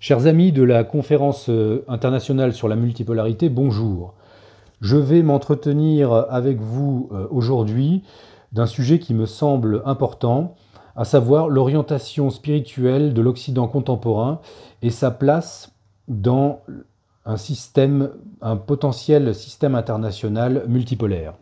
Chers amis de la conférence internationale sur la multipolarité, bonjour. Je vais m'entretenir avec vous aujourd'hui d'un sujet qui me semble important, à savoir l'orientation spirituelle de l'Occident contemporain et sa place dans un potentiel système international multipolaire.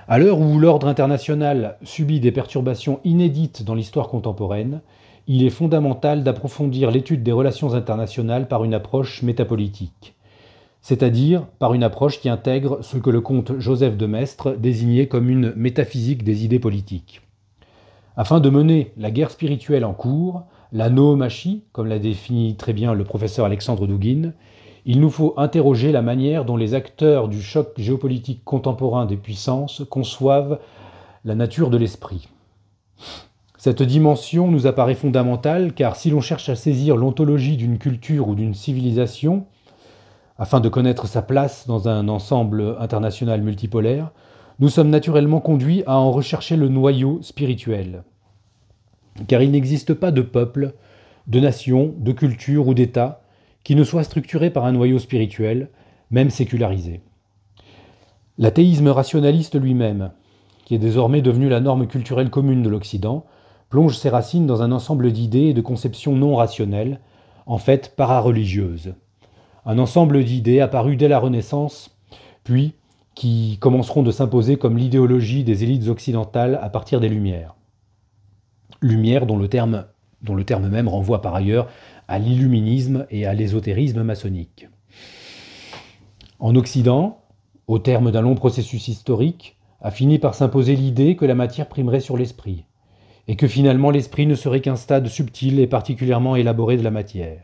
À l'heure où l'ordre international subit des perturbations inédites dans l'histoire contemporaine, il est fondamental d'approfondir l'étude des relations internationales par une approche métapolitique, c'est-à-dire par une approche qui intègre ce que le comte Joseph de Maistre désignait comme une métaphysique des idées politiques. Afin de mener la guerre spirituelle en cours, la noomachie, comme l'a défini très bien le professeur Alexandre Douguine, il nous faut interroger la manière dont les acteurs du choc géopolitique contemporain des puissances conçoivent la nature de l'esprit. Cette dimension nous apparaît fondamentale car si l'on cherche à saisir l'ontologie d'une culture ou d'une civilisation, afin de connaître sa place dans un ensemble international multipolaire, nous sommes naturellement conduits à en rechercher le noyau spirituel. Car il n'existe pas de peuple, de nation, de culture ou d'État qui ne soit structuré par un noyau spirituel, même sécularisé. L'athéisme rationaliste lui-même, qui est désormais devenu la norme culturelle commune de l'Occident, plonge ses racines dans un ensemble d'idées et de conceptions non rationnelles, en fait para-religieuses. Un ensemble d'idées apparues dès la Renaissance, puis qui commenceront de s'imposer comme l'idéologie des élites occidentales à partir des Lumières. Lumière dont le terme même renvoie par ailleurs à l'illuminisme et à l'ésotérisme maçonnique. En Occident, au terme d'un long processus historique, a fini par s'imposer l'idée que la matière primerait sur l'esprit, et que finalement l'esprit ne serait qu'un stade subtil et particulièrement élaboré de la matière.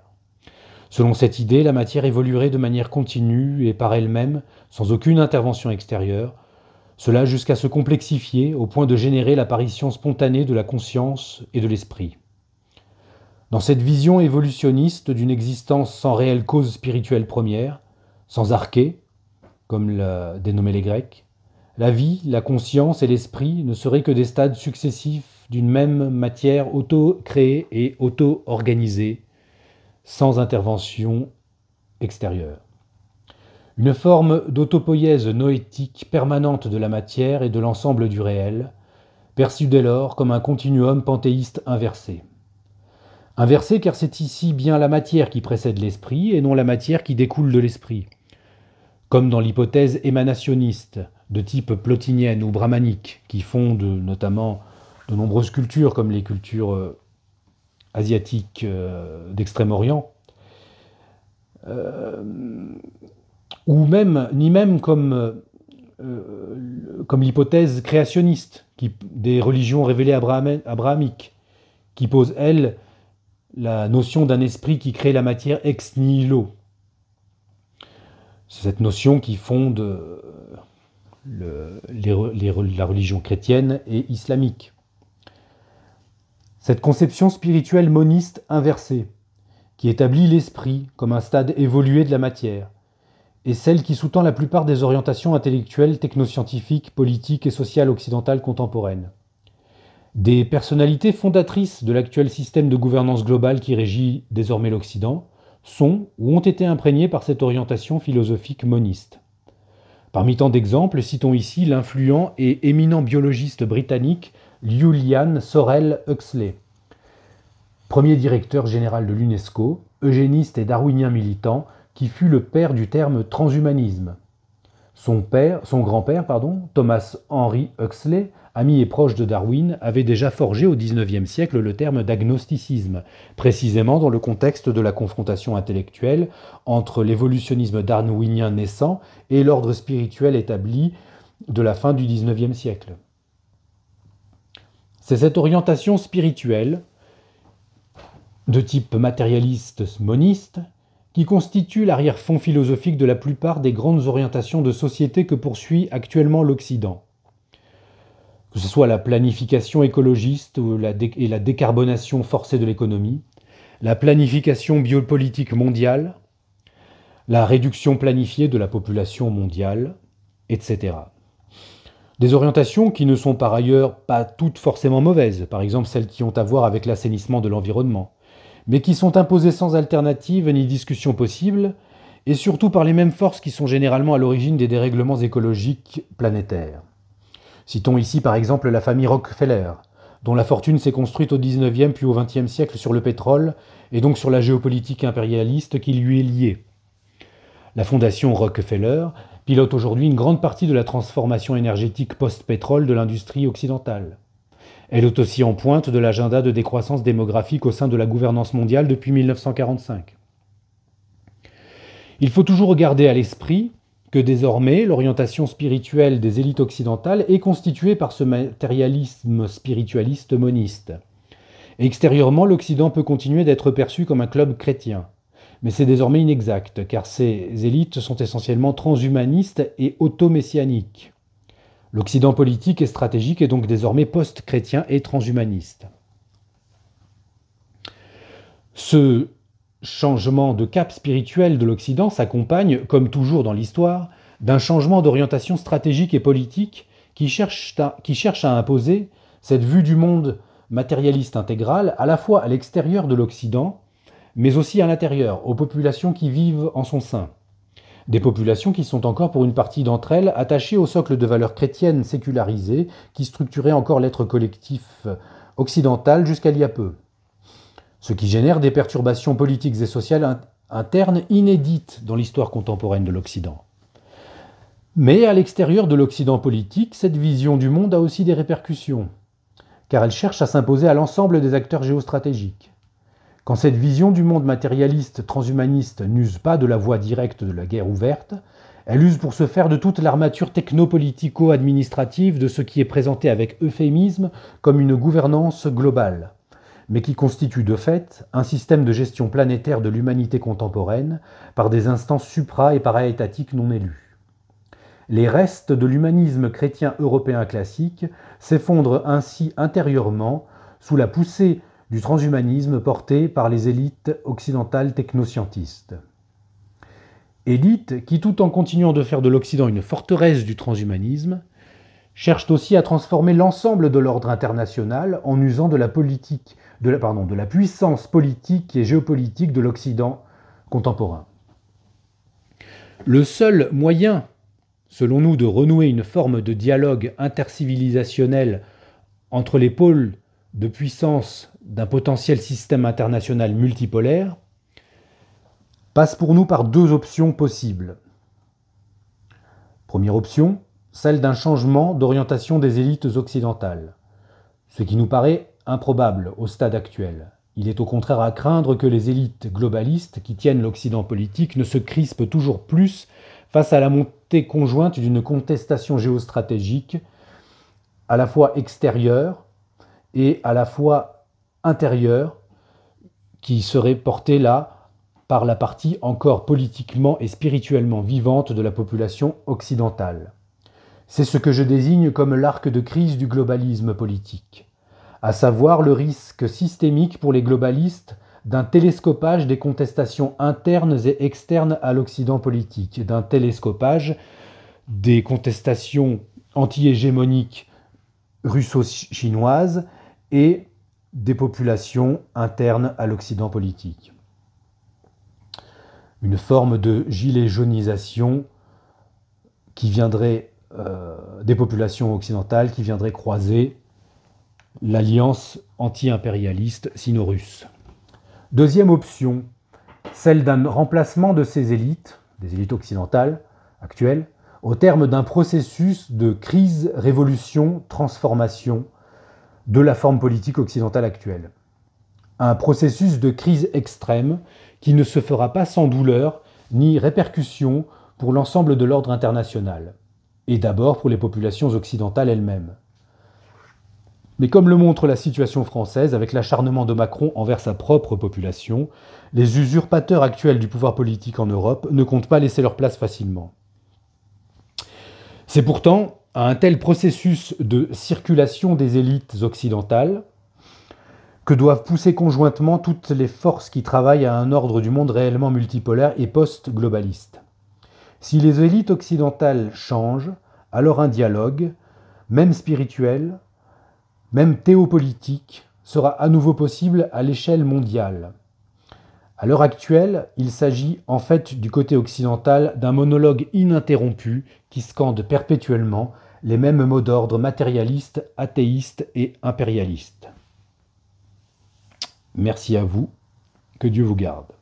Selon cette idée, la matière évoluerait de manière continue et par elle-même, sans aucune intervention extérieure, cela jusqu'à se complexifier au point de générer l'apparition spontanée de la conscience et de l'esprit. Dans cette vision évolutionniste d'une existence sans réelle cause spirituelle première, sans arché, comme l'a dénommé les Grecs, la vie, la conscience et l'esprit ne seraient que des stades successifs d'une même matière auto-créée et auto-organisée, sans intervention extérieure. Une forme d'autopoïèse noétique permanente de la matière et de l'ensemble du réel, perçue dès lors comme un continuum panthéiste inversé. Inversé car c'est ici bien la matière qui précède l'esprit et non la matière qui découle de l'esprit. Comme dans l'hypothèse émanationniste de type plotinienne ou brahmanique qui fonde notamment de nombreuses cultures comme les cultures asiatiques d'Extrême-Orient, ou même comme l'hypothèse créationniste des religions révélées abrahamiques, qui pose, elle, la notion d'un esprit qui crée la matière ex nihilo. C'est cette notion qui fonde la religion chrétienne et islamique. Cette conception spirituelle moniste inversée, qui établit l'esprit comme un stade évolué de la matière, est celle qui sous-tend la plupart des orientations intellectuelles, technoscientifiques, politiques et sociales occidentales contemporaines. Des personnalités fondatrices de l'actuel système de gouvernance globale qui régit désormais l'Occident sont ou ont été imprégnées par cette orientation philosophique moniste. Parmi tant d'exemples, citons ici l'influent et éminent biologiste britannique Julian Sorel Huxley, premier directeur général de l'UNESCO, eugéniste et darwinien militant, qui fut le père du terme transhumanisme. Son grand-père, Thomas Henry Huxley, ami et proche de Darwin, avait déjà forgé au XIXe siècle le terme d'agnosticisme, précisément dans le contexte de la confrontation intellectuelle entre l'évolutionnisme darwinien naissant et l'ordre spirituel établi de la fin du XIXe siècle. C'est cette orientation spirituelle, de type matérialiste moniste, qui constitue l'arrière-fond philosophique de la plupart des grandes orientations de société que poursuit actuellement l'Occident. Que ce soit la planification écologiste et la décarbonation forcée de l'économie, la planification biopolitique mondiale, la réduction planifiée de la population mondiale, etc. Des orientations qui ne sont par ailleurs pas toutes forcément mauvaises, par exemple celles qui ont à voir avec l'assainissement de l'environnement, mais qui sont imposées sans alternative ni discussion possible, et surtout par les mêmes forces qui sont généralement à l'origine des dérèglements écologiques planétaires. Citons ici par exemple la famille Rockefeller, dont la fortune s'est construite au XIXe puis au XXe siècle sur le pétrole, et donc sur la géopolitique impérialiste qui lui est liée. La fondation Rockefeller pilote aujourd'hui une grande partie de la transformation énergétique post-pétrole de l'industrie occidentale. Elle est aussi en pointe de l'agenda de décroissance démographique au sein de la gouvernance mondiale depuis 1945. Il faut toujours garder à l'esprit que désormais l'orientation spirituelle des élites occidentales est constituée par ce matérialisme spiritualiste moniste. Extérieurement, l'Occident peut continuer d'être perçu comme un club chrétien. Mais c'est désormais inexact, car ces élites sont essentiellement transhumanistes et auto-messianiques. L'Occident politique et stratégique est donc désormais post-chrétien et transhumaniste. Ce changement de cap spirituel de l'Occident s'accompagne, comme toujours dans l'histoire, d'un changement d'orientation stratégique et politique qui cherche à imposer cette vue du monde matérialiste intégral à la fois à l'extérieur de l'Occident, mais aussi à l'intérieur, aux populations qui vivent en son sein. Des populations qui sont encore pour une partie d'entre elles attachées au socle de valeurs chrétiennes sécularisées qui structuraient encore l'être collectif occidental jusqu'à il y a peu. Ce qui génère des perturbations politiques et sociales internes inédites dans l'histoire contemporaine de l'Occident. Mais à l'extérieur de l'Occident politique, cette vision du monde a aussi des répercussions, car elle cherche à s'imposer à l'ensemble des acteurs géostratégiques. Quand cette vision du monde matérialiste transhumaniste n'use pas de la voie directe de la guerre ouverte, elle use pour se faire de toute l'armature technopolitico-administrative de ce qui est présenté avec euphémisme comme une gouvernance globale, mais qui constitue de fait un système de gestion planétaire de l'humanité contemporaine par des instances supra- et para-étatiques non élues. Les restes de l'humanisme chrétien européen classique s'effondrent ainsi intérieurement sous la poussée du transhumanisme porté par les élites occidentales technoscientistes. Élites qui, tout en continuant de faire de l'Occident une forteresse du transhumanisme, cherchent aussi à transformer l'ensemble de l'ordre international en usant de la puissance politique et géopolitique de l'Occident contemporain. Le seul moyen, selon nous, de renouer une forme de dialogue intercivilisationnel entre les pôles de puissance d'un potentiel système international multipolaire passe pour nous par deux options possibles. Première option, celle d'un changement d'orientation des élites occidentales, ce qui nous paraît improbable au stade actuel. Il est au contraire à craindre que les élites globalistes qui tiennent l'Occident politique ne se crispent toujours plus face à la montée conjointe d'une contestation géostratégique à la fois extérieure et à la fois intérieure qui serait portée là par la partie encore politiquement et spirituellement vivante de la population occidentale. C'est ce que je désigne comme l'arc de crise du globalisme politique, à savoir le risque systémique pour les globalistes d'un télescopage des contestations internes et externes à l'Occident politique, d'un télescopage des contestations anti-hégémoniques russo-chinoises et des populations internes à l'Occident politique. Une forme de gilet jaunisation qui viendrait des populations occidentales, qui viendrait croiser l'alliance anti-impérialiste sino-russe. Deuxième option, celle d'un remplacement de ces élites, des élites occidentales actuelles, au terme d'un processus de crise, révolution, transformation de la forme politique occidentale actuelle. Un processus de crise extrême qui ne se fera pas sans douleur ni répercussion pour l'ensemble de l'ordre international, et d'abord pour les populations occidentales elles-mêmes. Mais comme le montre la situation française, avec l'acharnement de Macron envers sa propre population, les usurpateurs actuels du pouvoir politique en Europe ne comptent pas laisser leur place facilement. C'est pourtant à un tel processus de circulation des élites occidentales que doivent pousser conjointement toutes les forces qui travaillent à un ordre du monde réellement multipolaire et post-globaliste. Si les élites occidentales changent, alors un dialogue, même spirituel, même théopolitique, sera à nouveau possible à l'échelle mondiale. À l'heure actuelle, il s'agit en fait du côté occidental d'un monologue ininterrompu qui scande perpétuellement les mêmes mots d'ordre matérialistes, athéistes et impérialistes. Merci à vous, que Dieu vous garde.